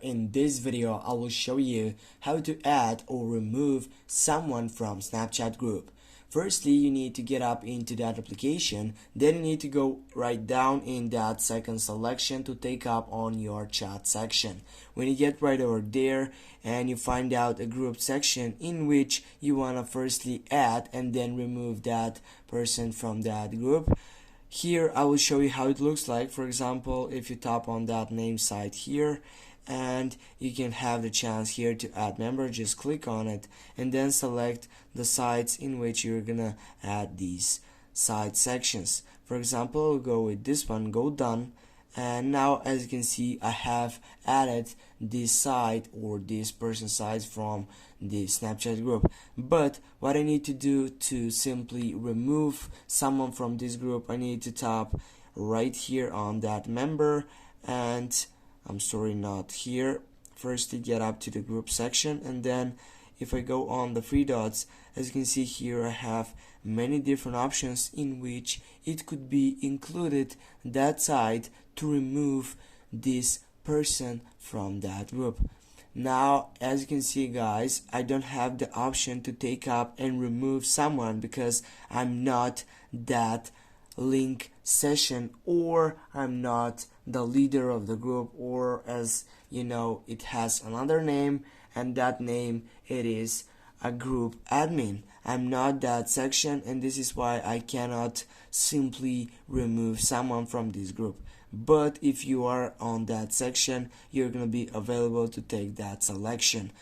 in this video I will show you how to add or remove someone from Snapchat group. Firstly, you need to get up into that application, then you need to go right down in that second selection to take up on your chat section. When you get right over there and you find out a group section in which you want to firstly add and then remove that person from that group. Here I will show you how it looks like. For example, if you tap on that name site here and you can have the chance here to add member, just click on it and then select the sites in which you're gonna add these site sections. For example, we'll go with this one, go done, and now as you can see I have added this site or this person site from the Snapchat group. But what I need to do to simply remove someone from this group, I need to tap right here on that member, and I'm sorry, not here. First to get up to the group section, and then if I go on the three dots, as you can see here I have many different options in which it could be included that site to remove this person from that group. Now as you can see guys, I don't have the option to take up and remove someone because I'm not that link session, or I'm not the leader of the group, or as you know it has another name, and that name it is a group admin. I'm not that section, and this is why I cannot simply remove someone from this group. But if you are on that section, you're gonna be available to take that selection.